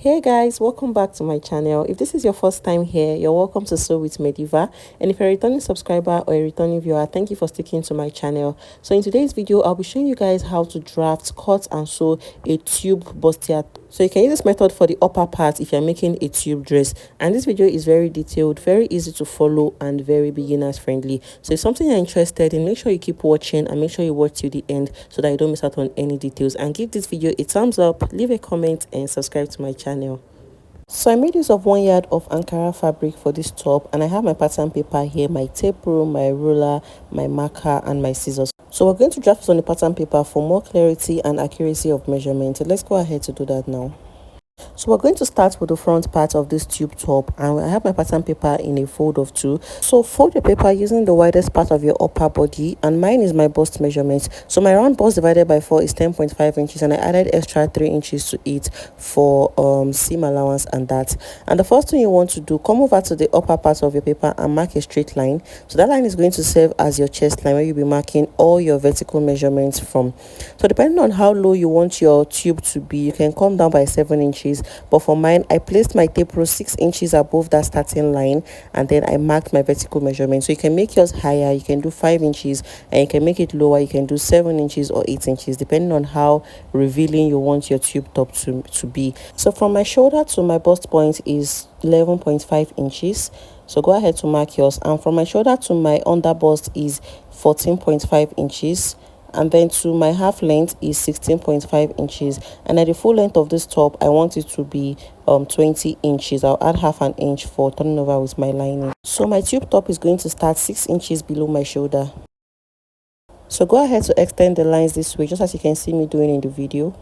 Hey guys, welcome back to my channel. If this is your first time here, you're welcome to Sew with Mediva, and if you're a returning subscriber or a returning viewer, thank you for sticking to my channel. So in today's video, I'll be showing you guys how to draft, cut and sew a tube bustier. So you can use this method for the upper part if you're making a tube dress, and this video is very detailed, very easy to follow and very beginners friendly. So if something you're interested in, make sure you keep watching and make sure you watch till the end so that you don't miss out on any details, and give this video a thumbs up, leave a comment and subscribe to my channel. So I made use of 1 yard of Ankara fabric for this top, and I have my pattern paper here, my tape rule, my ruler, my marker and my scissors. So we're going to draft on the pattern paper for more clarity and accuracy of measurement. So let's go ahead to do that now. So we're going to start with the front part of this tube top, and I have my pattern paper in a fold of 2. So fold your paper using the widest part of your upper body, and mine is my bust measurement. So my round bust divided by 4 is 10.5 inches, and I added extra 3 inches to it for seam allowance and that. And the first thing you want to do, come over to the upper part of your paper and mark a straight line. So that line is going to serve as your chest line, where you'll be marking all your vertical measurements from. So depending on how low you want your tube to be, you can come down by 7 inches. But for mine, I placed my tape rule 6 inches above that starting line, and then I marked my vertical measurement. So you can make yours higher, you can do 5 inches, and you can make it lower, you can do 7 inches or 8 inches depending on how revealing you want your tube top to be. So from my shoulder to my bust point is 11.5 inches. So go ahead to mark yours. And from my shoulder to my under bust is 14.5 inches. And then to my half length is 16.5 inches, and at the full length of this top I want it to be 20 inches. I'll add half an inch for turning over with my lining. So my tube top is going to start 6 inches below my shoulder. So go ahead to extend the lines this way, just as you can see me doing in the video.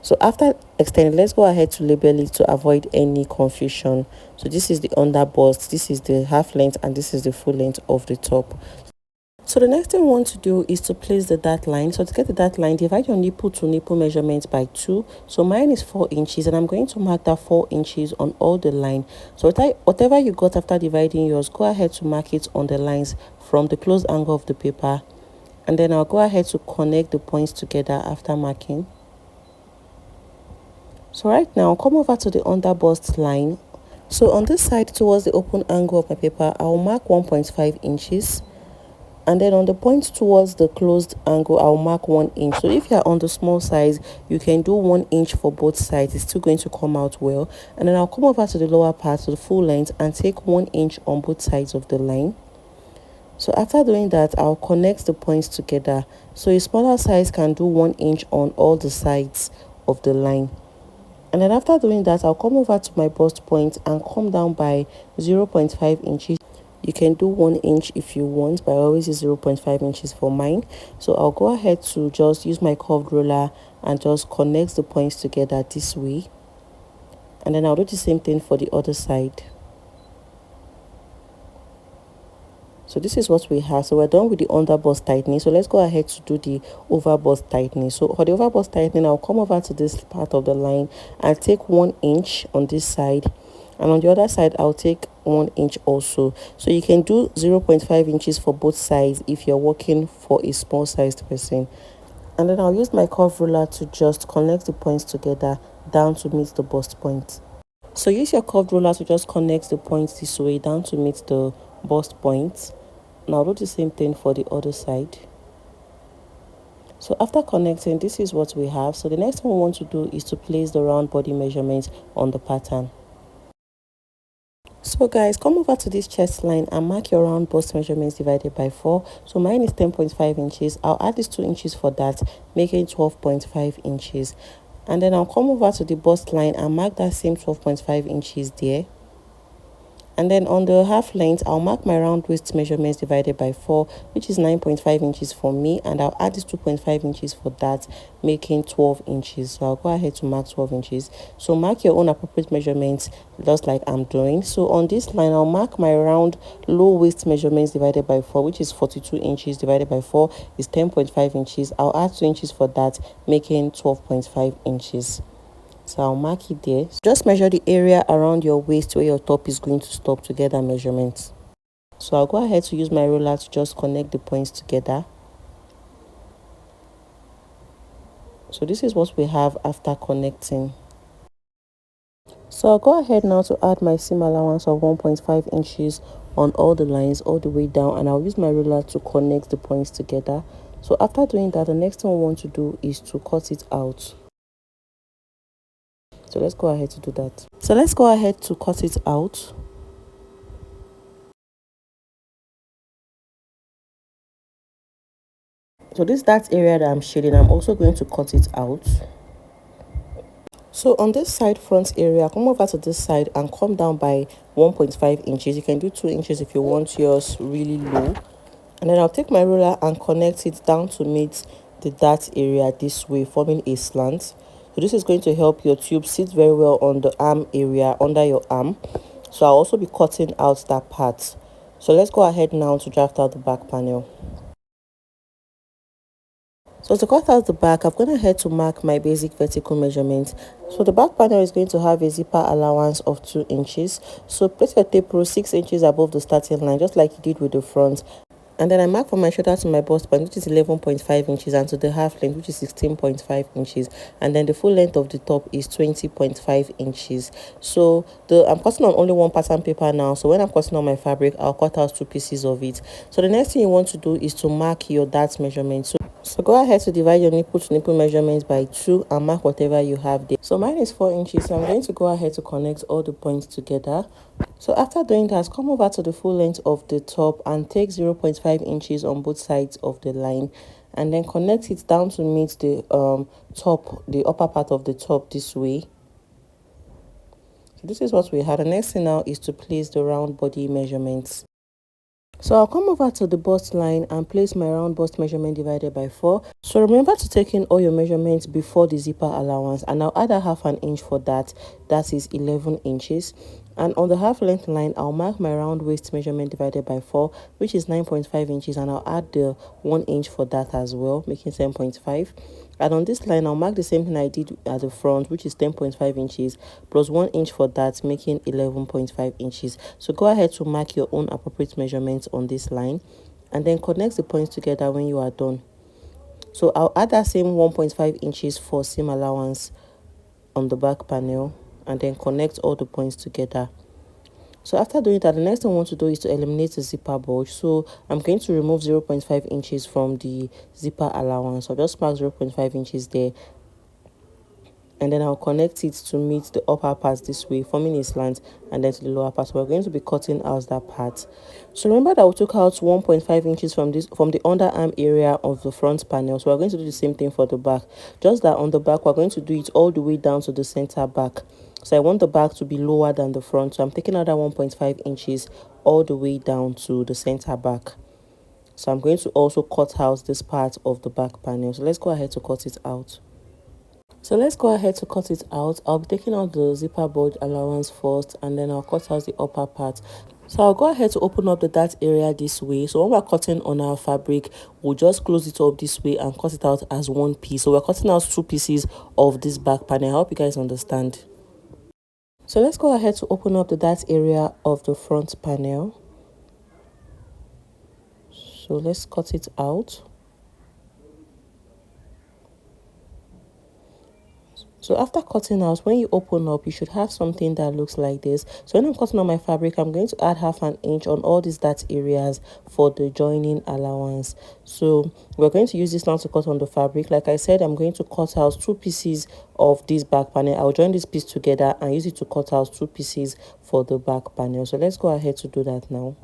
So after extending, let's go ahead to label it to avoid any confusion. So this is the under bust, this is the half length, and this is the full length of the top. So the next thing we want to do is to place the dart line. So to get the dart line, divide your nipple to nipple measurement by 2. So mine is 4 inches, and I'm going to mark that 4 inches on all the line. So whatever you got after dividing yours, go ahead to mark it on the lines from the closed angle of the paper, and then I'll go ahead to connect the points together after marking. So right now, come over to the under bust line. So on this side towards the open angle of my paper, I'll mark 1.5 inches. And then on the point towards the closed angle, I'll mark 1 inch. So if you're on the small size, you can do 1 inch for both sides. It's still going to come out well. And then I'll come over to the lower part, to the full length, and take 1 inch on both sides of the line. So after doing that, I'll connect the points together. So a smaller size can do 1 inch on all the sides of the line. And then after doing that, I'll come over to my bust point and come down by 0.5 inches. You can do 1 inch if you want, but I always use 0.5 inches for mine. So I'll go ahead to just use my curved ruler and just connect the points together this way. And then I'll do the same thing for the other side. So this is what we have. So we're done with the under bust tightening. So let's go ahead to do the over bust tightening. So for the over bust tightening, I'll come over to this part of the line and take 1 inch on this side. And on the other side, I'll take 1 inch also. So you can do 0.5 inches for both sides if you're working for a small sized person. And then I'll use my curved ruler to just connect the points together down to meet the bust point. So use your curved ruler to just connect the points this way down to meet the bust point. Now I'll do the same thing for the other side. So after connecting, this is what we have. So the next thing we want to do is to place the round body measurement on the pattern. So guys, come over to this chest line and mark your round bust measurements divided by 4. So mine is 10.5 inches. I'll add these 2 inches for that, making 12.5 inches. And then I'll come over to the bust line and mark that same 12.5 inches there. And then on the half length, I'll mark my round waist measurements divided by 4, which is 9.5 inches for me, and I'll add this 2.5 inches for that, making 12 inches. So I'll go ahead to mark 12 inches. So mark your own appropriate measurements just like I'm doing. So on this line, I'll mark my round low waist measurements divided by 4, which is 42 inches divided by 4 is 10.5 inches. I'll add 2 inches for that, making 12.5 inches. So I'll mark it there. Just measure the area around your waist where your top is going to stop to get that measurement. So I'll go ahead to use my ruler to just connect the points together. So this is what we have after connecting. So I'll go ahead now to add my seam allowance of 1.5 inches on all the lines all the way down, and I'll use my ruler to connect the points together. So after doing that, the next thing we want to do is to cut it out. So let's go ahead to do that. So let's go ahead to cut it out. So that area that I'm shading, I'm also going to cut it out. So on this side front area, come over to this side and come down by 1.5 inches. You can do 2 inches if you want yours really low. And then I'll take my ruler and connect it down to meet the dart area this way, forming a slant. So this is going to help your tube sit very well on the arm area, under your arm. So I'll also be cutting out that part. So let's go ahead now to draft out the back panel. So to cut out the back, I've gone ahead to mark my basic vertical measurement. So the back panel is going to have a zipper allowance of 2 inches. So place your tape rule 6 inches above the starting line, just like you did with the front. And then I mark from my shoulder to my bust point, which is 11.5 inches, and to the half length, which is 16.5 inches. And then the full length of the top is 20.5 inches. So I'm cutting on only one pattern paper now. So when I'm cutting on my fabric, I'll cut out 2 pieces of it. So the next thing you want to do is to mark your dart measurement. So go ahead to divide your nipple to nipple measurements by 2 and mark whatever you have there. So mine is 4 inches, so I'm going to go ahead to connect all the points together. So after doing that, come over to the full length of the top and take 0.5 inches on both sides of the line, and then connect it down to meet the the upper part of the top this way. So this is what we had. The next thing now is to place the round body measurements. So I'll come over to the bust line and place my round bust measurement divided by 4. So remember to take in all your measurements before the zipper allowance, and I'll add a half an inch for that. That is 11 inches. And on the half length line, I'll mark my round waist measurement divided by 4, which is 9.5 inches, and I'll add the 1 inch for that as well, making 10.5. And on this line, I'll mark the same thing I did at the front, which is 10.5 inches plus 1 inch for that, making 11.5 inches. So go ahead to mark your own appropriate measurements on this line, and then connect the points together when you are done. So I'll add that same 1.5 inches for seam allowance on the back panel, and then connect all the points together. So after doing that, the next thing I want to do is to eliminate the zipper bulge. So I'm going to remove 0.5 inches from the zipper allowance. So just mark 0.5 inches there, and then I'll connect it to meet the upper part this way, forming a slant, and then to the lower part. So we're going to be cutting out that part. So remember that we took out 1.5 inches from the underarm area of the front panel. So we're going to do the same thing for the back, just that on the back we're going to do it all the way down to the center back. So I want the back to be lower than the front, so I'm taking out that 1.5 inches all the way down to the center back. So I'm going to also cut out this part of the back panel. So let's go ahead to cut it out. So let's go ahead to cut it out. I'll be taking out the zipper bulge allowance first, and then I'll cut out the upper part. So I'll go ahead to open up the dart area this way. So when we're cutting on our fabric, we'll just close it up this way and cut it out as one piece. So we're cutting out 2 pieces of this back panel. I hope you guys understand. So let's go ahead to open up the dart area of the front panel. So let's cut it out. So after cutting out, when you open up, you should have something that looks like this. So when I'm cutting on my fabric, I'm going to add half an inch on all these dart areas for the joining allowance. So we're going to use this now to cut on the fabric. Like I said, I'm going to cut out 2 pieces of this back panel. I'll join this piece together and use it to cut out 2 pieces for the back panel. So let's go ahead to do that now.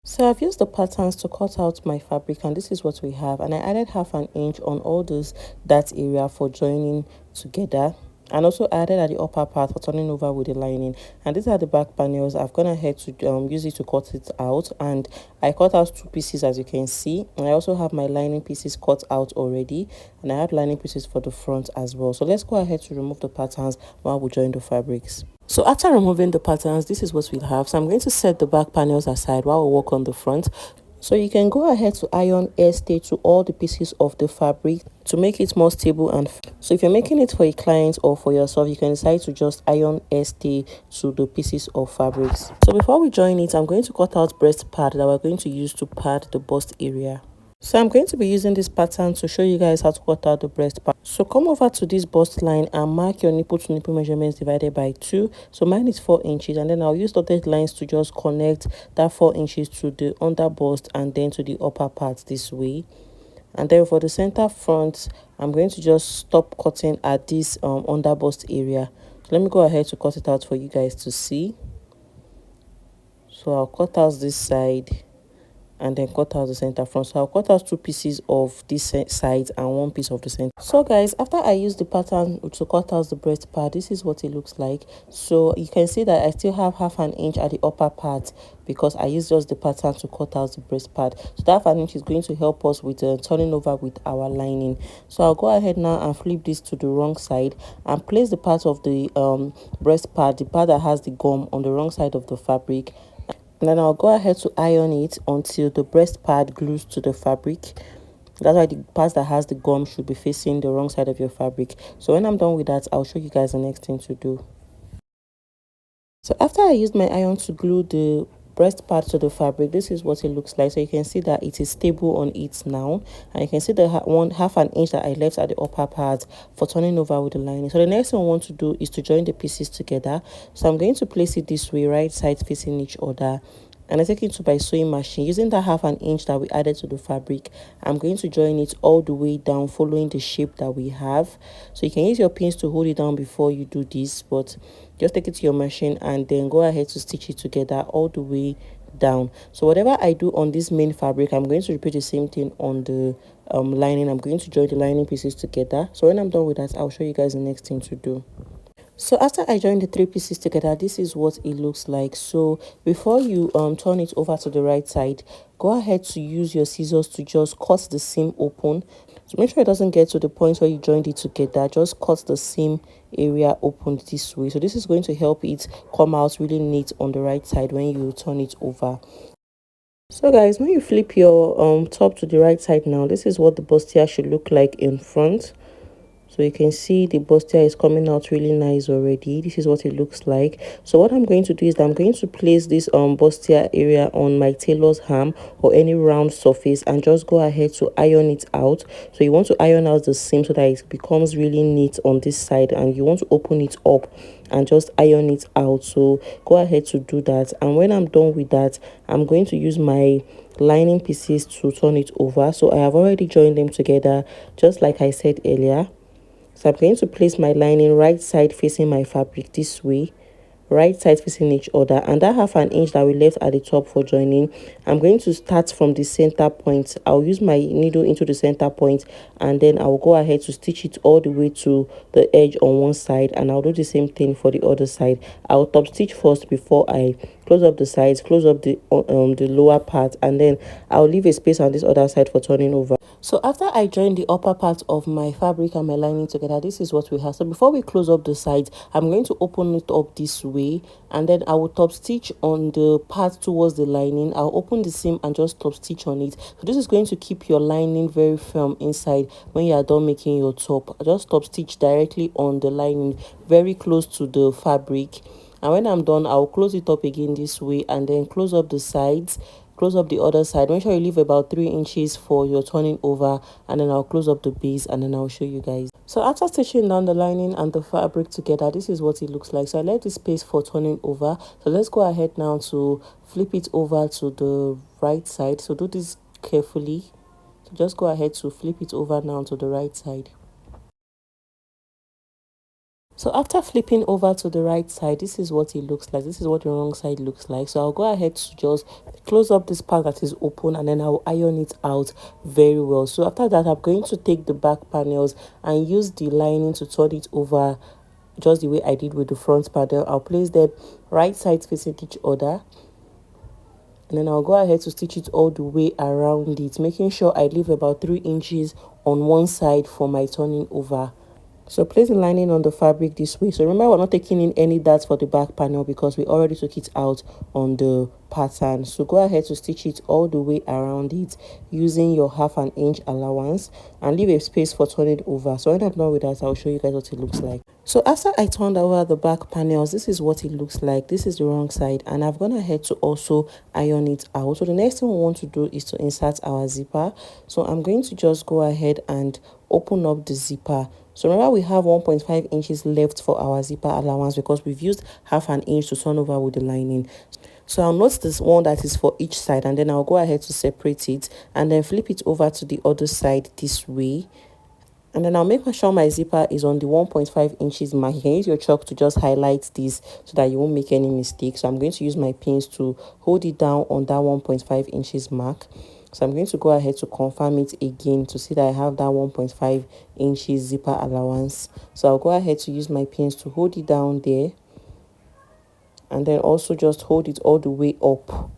So I've used the patterns to cut out my fabric, and this is what we have. And I added half an inch on all those that area for joining together, and also added at the upper part for turning over with the lining. And these are the back panels. I've gone ahead to use it to cut it out, and I cut out 2 pieces, as you can see. And I also have my lining pieces cut out already, and I have lining pieces for the front as well. So let's go ahead to remove the patterns while we join the fabrics. So after removing the patterns, this is what we have. So I'm going to set the back panels aside while we work on the front. So you can go ahead to iron air stay to all the pieces of the fabric to make it more stable. And so if you're making it for a client or for yourself, you can decide to just iron air stay to the pieces of fabrics. So before we join it, I'm going to cut out breast pad that we're going to use to pad the bust area. So I'm going to be using this pattern to show you guys how to cut out the breast part. So come over to this bust line and mark your nipple to nipple measurements divided by 2. So mine is 4 inches, and then I'll use dotted lines to just connect that 4 inches to the under bust and then to the upper part this way. And then for the center front, I'm going to just stop cutting at this under bust area. So let me go ahead to cut it out for you guys to see. So I'll cut out this side and then cut out the center front. So I'll cut out 2 pieces of this side and 1 piece of the center. So guys, after I use the pattern to cut out the breast part, this is what it looks like. So you can see that I still have half an inch at the upper part because I used just the pattern to cut out the breast part. So that half an inch is going to help us with turning over with our lining. So I'll go ahead now and flip this to the wrong side and place the part of the breast part, the part that has the gum, on the wrong side of the fabric. And then I'll go ahead to iron it until the breast part glues to the fabric. That's why the part that has the gum should be facing the wrong side of your fabric. So when I'm done with that, I'll show you guys the next thing to do. So after I used my iron to glue the breast part to the fabric, this is what it looks like. So you can see that it is stable on it now, and you can see the half an inch that I left at the upper part for turning over with the lining. So the next thing I want to do is to join the pieces together. So I'm going to place it this way, right sides facing each other, and I take it to my sewing machine. Using that half an inch that we added to the fabric, I'm going to join it all the way down, following the shape that we have. So you can use your pins to hold it down before you do this, but just take it to your machine and then go ahead to stitch it together all the way down. So whatever I do on this main fabric, I'm going to repeat the same thing on the lining. I'm going to join the lining pieces together. So when I'm done with that, I'll show you guys the next thing to do. So after I join the 3 pieces together, this is what it looks like. So before you turn it over to the right side, go ahead to use your scissors to just cut the seam open. So make sure it doesn't get to the point where you joined it together. Just cut the seam area open this way. So this is going to help it come out really neat on the right side when you turn it over. So guys, when you flip your top to the right side now, this is what the bustier should look like in front. So you can see the bustier is coming out really nice already. This is what it looks like. So what I'm going to do is that I'm going to place this bustier area on my tailor's ham or any round surface and just go ahead to iron it out. So you want to iron out the seam so that it becomes really neat on this side, and you want to open it up and just iron it out. So go ahead to do that, and when I'm done with that, I'm going to use my lining pieces to turn it over. So I have already joined them together just like I said earlier. So I'm going to place my lining right side facing my fabric this way, right side facing each other, and that half an inch that we left at the top for joining, I'm going to start from the center point. I'll use my needle into the center point, and then I'll go ahead to stitch it all the way to the edge on one side, and I'll do the same thing for the other side. I'll top stitch first before I close up the sides, close up the lower part, and then I'll leave a space on this other side for turning over. So after I join the upper part of my fabric and my lining together, this is what we have. So before we close up the sides, I'm going to open it up this way, and then I will top stitch on the part towards the lining. I'll open the seam and just top stitch on it. So this is going to keep your lining very firm inside when you are done making your top. Just top stitch directly on the lining, very close to the fabric. And when I'm done, I'll close it up again this way and then close up the sides, close up the other side. Make sure you leave about 3 inches for your turning over, and then I'll close up the base and then I'll show you guys. So after stitching down the lining and the fabric together, this is what it looks like. So I left this space for turning over. So let's go ahead now to flip it over to the right side. So do this carefully. So just go ahead to flip it over now to the right side. So after flipping over to the right side, this is what it looks like. This is what the wrong side looks like. So I'll go ahead to just close up this part that is open, and then I'll iron it out very well. So after that, I'm going to take the back panels and use the lining to turn it over just the way I did with the front panel. I'll place them right sides facing each other, and then I'll go ahead to stitch it all the way around it, making sure I leave about 3 inches on one side for my turning over. So place the lining on the fabric this way. So remember, we're not taking in any darts for the back panel because we already took it out on the pattern. So go ahead to stitch it all the way around it using your 1/2 inch allowance and leave a space for turning over. So when I'm done with that, I'll show you guys what it looks like. So after I turned over the back panels, this is what it looks like. This is the wrong side, and I've gone ahead to also iron it out. So the next thing we want to do is to insert our zipper. So I'm going to just go ahead and open up the zipper. So remember, we have 1.5 inches left for our zipper allowance because we've used 1/2 inch to turn over with the lining. So I'll note this one that is for each side, and then I'll go ahead to separate it and then flip it over to the other side this way. And then I'll make sure my zipper is on the 1.5 inches mark. You can use your chalk to just highlight this so that you won't make any mistakes. So I'm going to use my pins to hold it down on that 1.5 inches mark. So I'm going to go ahead to confirm it again to see that I have that 1.5 inches zipper allowance. So I'll go ahead to use my pins to hold it down there. And then also just hold it all the way up.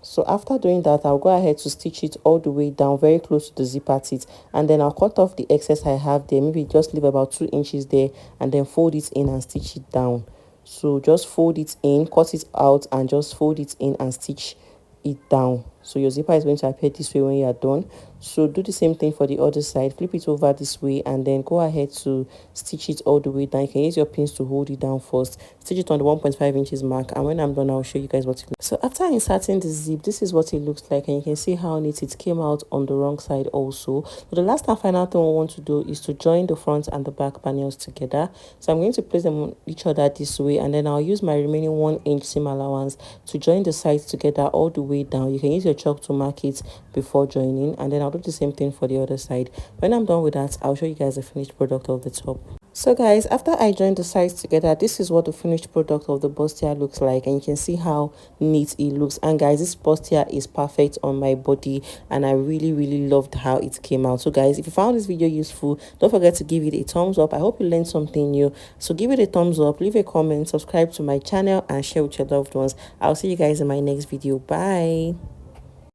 So after doing that, I'll go ahead to stitch it all the way down very close to the zipper teeth, and then I'll cut off the excess I have there. Maybe just leave about 2 inches there and then fold it in and stitch it down. So just fold it in, cut it out, and just fold it in and stitch it down. So your zipper is going to appear this way when you are done. So do the same thing for the other side. Flip it over this way and then go ahead to stitch it all the way down. You can use your pins to hold it down first. Stitch it on the 1.5 inches mark, and when I'm done, I'll show you guys what it looks. So after inserting the zip, this is what it looks like, and you can see how neat it came out on the wrong side also. So the last and final thing we want to do is to join the front and the back panels together. So I'm going to place them on each other this way, and then I'll use my remaining 1 inch seam allowance to join the sides together all the way down. You can use your chalk to mark it before joining, and then I'll do the same thing for the other side. When I'm done with that, I'll show you guys the finished product of the top. So guys, after I joined the sides together, this is what the finished product of the bustier looks like, and you can see how neat it looks. And guys, this bustier is perfect on my body, and I really loved how it came out. So guys, if you found this video useful, don't forget to give it a thumbs up. I hope you learned something new. So give it a thumbs up, leave a comment, subscribe to my channel, and share with your loved ones. I'll see you guys in my next video. Bye.